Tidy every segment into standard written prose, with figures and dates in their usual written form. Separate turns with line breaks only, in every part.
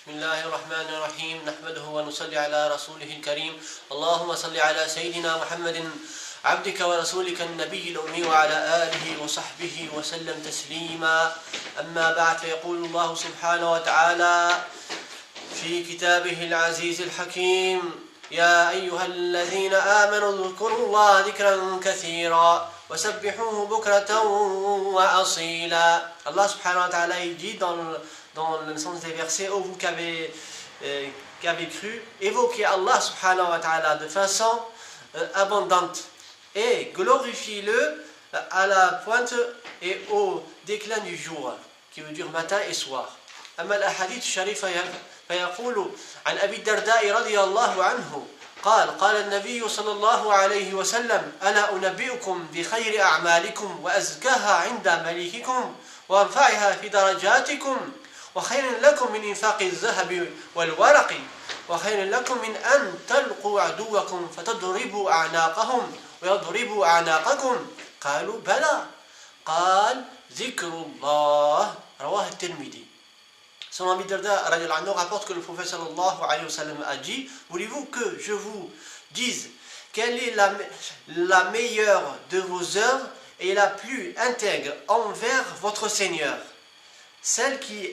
بسم الله الرحمن الرحيم نحمده ونصلي على رسوله الكريم اللهم صل على سيدنا محمد عبدك ورسولك النبي الأمي وعلى آله وصحبه وسلم تسليما أما بعد فيقول الله سبحانه وتعالى في كتابه العزيز الحكيم يا أيها الذين آمنوا اذكروا الله ذكرا كثيرا وسبحوه بكرة وأصيلا. Allah subhanahu wa ta'ala il dit dans le sens des versets, ô vous qui avez cru, évoquez Allah subhanahu wa ta'ala de façon abondante et glorifiez-le à la pointe et au déclin du jour, qui veut dire matin et soir. أما الأحاديث الشريفة فيقول عن أبي الدرداء رضي الله عنه قال النبي صلى الله عليه وسلم ألا أنبئكم بخير أعمالكم وأزكاها عند مليككم وأرفعها في درجاتكم وخير لكم من إنفاق الذهب والورق وخير لكم من أن تلقوا عدوكم فتضربوا أعناقهم ويضربوا أعناقكم قالوا بلى قال ذكر الله رواه الترمذي. Son Abi Darda rapporte que le prophète sallallahu alayhi wa sallam a dit: voulez-vous que je vous dise quelle est la meilleure de vos œuvres et la plus intègre envers votre Seigneur, celle qui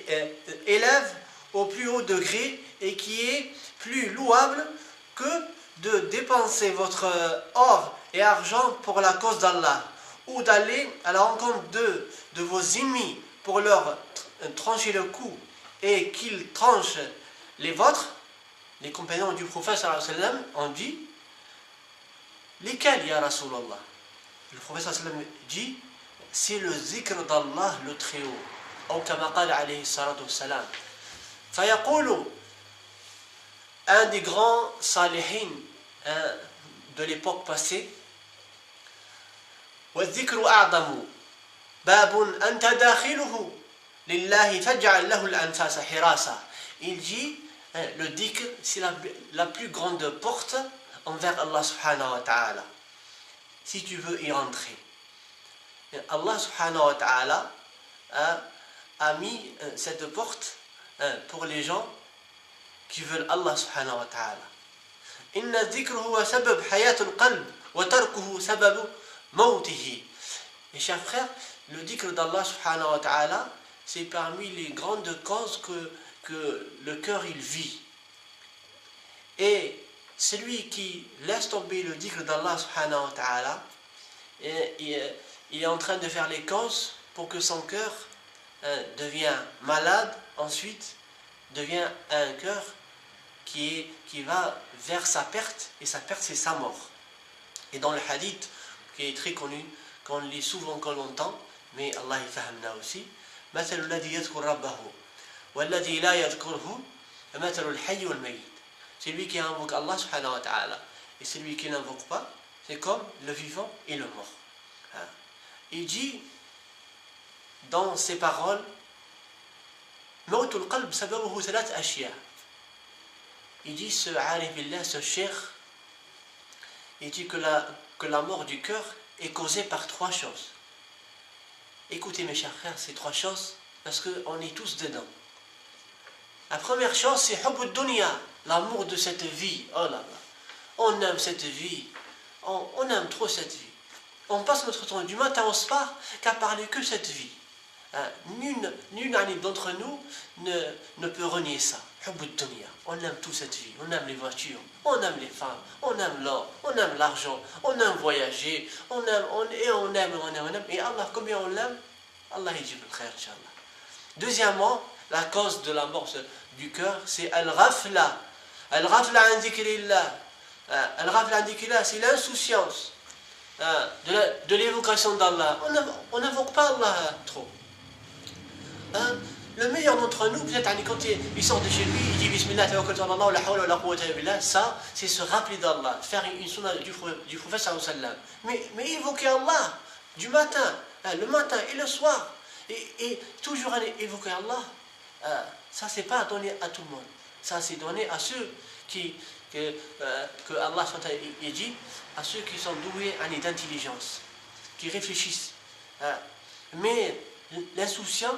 élève au plus haut degré et qui est plus louable que de dépenser votre or et argent pour la cause d'Allah, ou d'aller à la rencontre de vos ennemis pour leur trancher le cou et qu'ils tranchent les vôtres. Les compagnons du prophète sallallahu alayhi wa sallam ont dit: lesquels ya Rasulallah? Le prophète sallallahu alayhi wa sallam dit: c'est le zikr d'Allah le très haut, ou kama qala alayhi salatu wassalam. Fayaqulu, un des grands salihin de l'époque passée: wa dhikru a'damu babun anta dakhiluhu lillahi faj'al lahu al-anfasa hirasa. Il dit, le dhikr c'est la plus grande porte envers Allah subhanahu wa ta'ala, si tu veux y rentrer. Allah subhanahu wa ta'ala a mis cette porte pour les gens qui veulent Allah subhanahu wa ta'ala. Inna dhikr huwa sabab hayatul qalb wa tarkuhu sabab mawtihi. Mes chers frères, le dhikr d'Allah subhanahu wa ta'ala, c'est parmi les grandes causes que le cœur il vit. Et celui qui laisse tomber le dhikr d'Allah subhanahu wa ta'ala, il est en train de faire les causes pour que son cœur devient malade, ensuite devient un cœur qui va vers sa perte, et sa perte c'est sa mort. Et dans le hadith qui est très connu, qu'on lit souvent, qu'on l'entend, mais Allah y fahamna aussi: مثل الذي يذكر ربه والذي لا يذكره مثل الحي والميت. Celui qui invoque Allah subhanahu wa ta'ala et celui qui n'invoque pas, c'est comme le vivant et le mort. Il dit dans ses paroles: موت القلب سببه ثلاث أشياء. Il dit, ce arif billah, ce cheikh, il dit que la mort du cœur est causée par trois choses. Écoutez mes chers frères, ces trois choses, parce qu'on est tous dedans. La première chose, c'est hubb dunya, l'amour de cette vie. Oh là là, on aime cette vie, on aime trop cette vie. On passe notre temps du matin au soir qu'à parler que cette vie. Nul d'entre nous ne peut renier ça. Hubb dunya, on aime toute cette vie, on aime les voitures, on aime les femmes, on aime l'or, on aime l'argent, on aime voyager, on aime, et Allah, combien on l'aime, Allah y dit le khair, Inch'Allah. Deuxièmement, la cause de la mort du cœur, c'est al-ghafla. Al-ghafla an dhikrillah. Al-ghafla an dhikrillah, c'est l'insouciance de l'évocation d'Allah. On n'invoque pas Allah trop. Le meilleur d'entre nous, peut-être quand il sort de chez lui, il dit Bismillah, tawakkaltu ala Allah, la hawla wa la quwwata illa billah. Ça, c'est se rappeler d'Allah, faire une sunna du prophète sallallahu alayhi wa sallam. Mais évoquer Allah du matin, le matin et le soir, et toujours évoquer Allah, ça c'est pas donné à tout le monde. Ça c'est donné à ceux que Allah dit, à ceux qui sont doués d'intelligence, qui réfléchissent. Mais l'insouciant,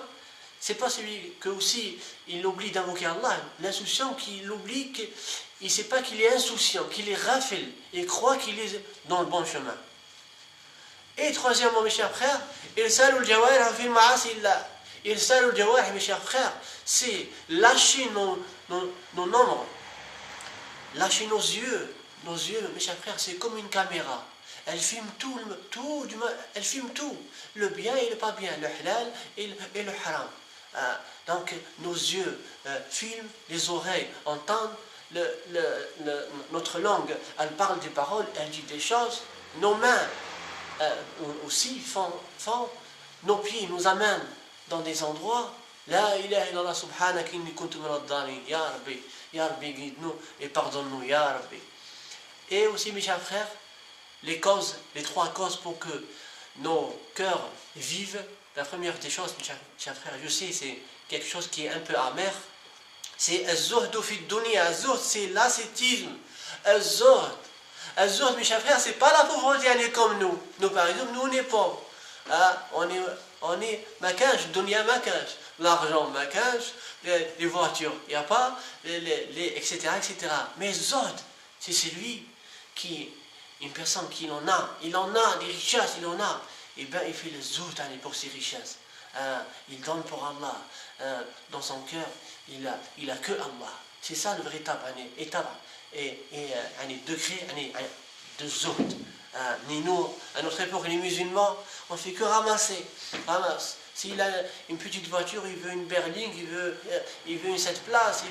c'est pas celui que aussi il oublie d'invoquer Allah. L'insouciant qu'il oublie, qu'il ne sait pas qu'il est insouciant, qu'il est rafil, il croit qu'il est dans le bon chemin. Et troisièmement, mes chers frères, mes chers frères, c'est lâcher nos nombres, lâcher nos yeux, mes chers frères, c'est comme une caméra. Elle filme elle filme tout, le bien et le pas bien, le halal et le haram. Donc nos yeux filment, les oreilles entendent, notre langue, elle parle des paroles, elle dit des choses, nos mains aussi font, nos pieds nous amènent dans des endroits. La ilaha illallah subhanak inni kuntu min ad-dhalin. Ya Rabbi, guide-nous et pardonne-nous, Ya Rabbi. Et aussi, mes chers frères, les trois causes pour que nos cœurs vivent. La première des choses, mes chers frères, je sais, c'est quelque chose qui est un peu amer, c'est az-zuhd fi dunya. Az-zuhd, c'est l'ascétisme. Az-zuhd, mes chers frères, c'est pas la pauvreté, elle est comme nous. Nous, par exemple, nous, on est pauvres. On est makaj, dunya makaj. L'argent makaj, les voitures, il n'y a pas, etc., etc. Mais zuhd, c'est celui qui, une personne qui il en a des richesses, et bien il fait le zuhd pour ses richesses. Il donne pour Allah. Dans son cœur, il a que Allah. C'est ça le vrai étape et degré de zuhd. Nous, à notre époque, les musulmans, on ne fait que ramasse. S'il a une petite voiture, il veut une berline, il veut une 7 places,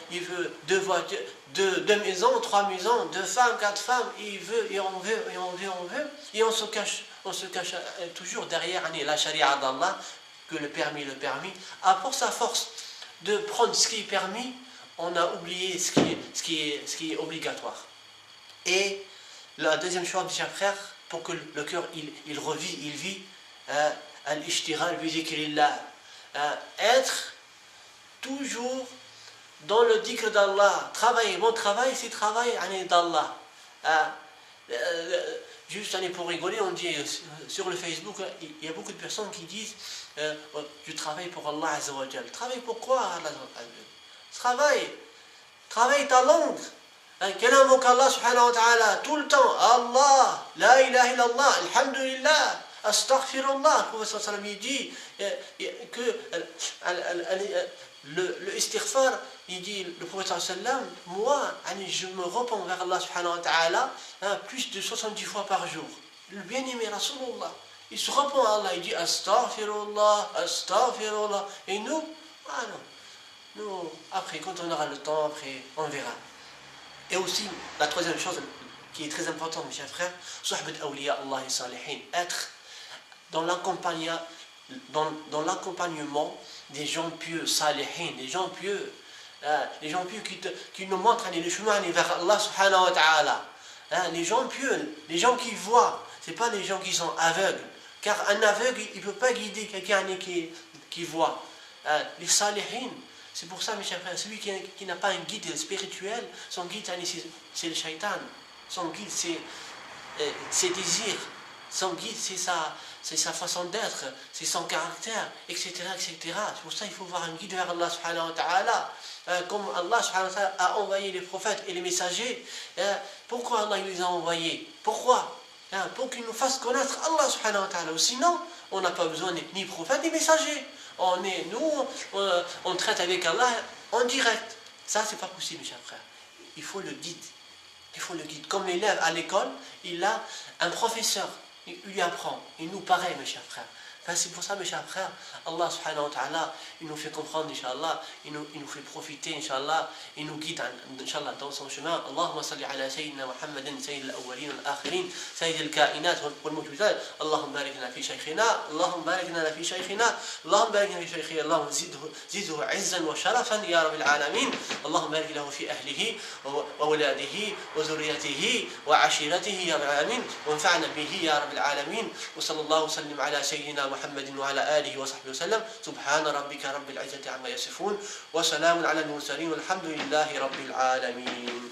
il veut deux maisons, 3 maisons, 2 femmes, 4 femmes, il veut, et on veut, et on se cache toujours derrière la charia d'Allah, que le permis. Pour sa force de prendre ce qui est permis, on a oublié ce qui est obligatoire. Et la deuxième chose, mes chers frères, pour que le cœur il vit, al-ishtighal bi dhikrillah, être toujours dans le dhikr d'Allah. Mon travail, c'est travail d'Allah. Juste pour rigoler, on dit sur le Facebook, il y a beaucoup de personnes qui disent je travaille pour Allah Azza wa Jal. Travaille pourquoi Allah? Travaille ta langue. Quel invoque Allah subhanahu wa ta'ala tout le temps? Allah, la ilaha illallah, alhamdulillah, astaghfirullah. Le prophète sallallahu alayhi wa sallam, il dit que le istighfar, il dit, le prophète sallallahu alayhi wa sallam, moi, je me repens vers Allah subhanahu wa ta'ala plus de 70 fois par jour. Le bien-aimé Rasulullah, il se repent à Allah, il dit astaghfirullah, astaghfirullah. Et nous, nous, après, quand on aura le temps, après, on verra. Et aussi, la troisième chose qui est très importante, mes chers frères, suhbat awliya Allah et salihin, être dans l'accompagnement des gens pieux, salihin, des gens pieux qui nous montrent le chemin vers Allah subhanahu wa ta'ala. Les gens pieux, les gens qui voient, ce n'est pas les gens qui sont aveugles, car un aveugle, il ne peut pas guider quelqu'un qui voit. Les salihin, c'est pour ça, mes chers frères, celui qui n'a pas un guide spirituel, son guide, c'est le shaitan. Son guide, c'est ses désirs. Son guide, c'est sa façon d'être, c'est son caractère, etc., etc. C'est pour ça qu'il faut voir un guide vers Allah subhanahu wa ta'ala. Comme Allah subhanahu wa ta'ala a envoyé les prophètes et les messagers. Pourquoi Allah les a envoyés? Pourquoi? Pour qu'ils nous fassent connaître Allah subhanahu wa ta'ala. Sinon, on n'a pas besoin ni prophètes ni messagers. On traite avec Allah en direct. Ça, c'est pas possible, mes chers frères. Il faut le guide. Comme l'élève à l'école, il a un professeur. Il lui apprend. Et nous, pareil, mes chers frères. C'est pour ça, mes chers frères, Allah subhanahu wa ta'ala, il nous fait comprendre, Inch'Allah, il nous fait profiter, Inch'Allah, il nous guide, Inch'Allah, dans son chemin. Allahumma salli ala sayyidina Muhammadin, sayyid al-awwalin al-akhirin, sayyid al-kainat wal-mujizat. Allahumma barik lana fi shaykhina, Allahumma barik lana fi shaykhina, Allahumma barik lana fi shaykhina, Allahumma zidhu izzan wa sharafan, ya Rabbil alamin. Allahumma barik lahu fi ahlihi, wa waladihi, wa zurriyatihi, wa ashiratihi, ya Rabbil alamin. Wa anfa'na bihi, ya Rabbil alamin. Wa sallallahu sallim ala sayyidina محمد وعلى آله وصحبه وسلم سبحان ربك رب العزة عما يصفون وسلام على المرسلين والحمد لله رب العالمين.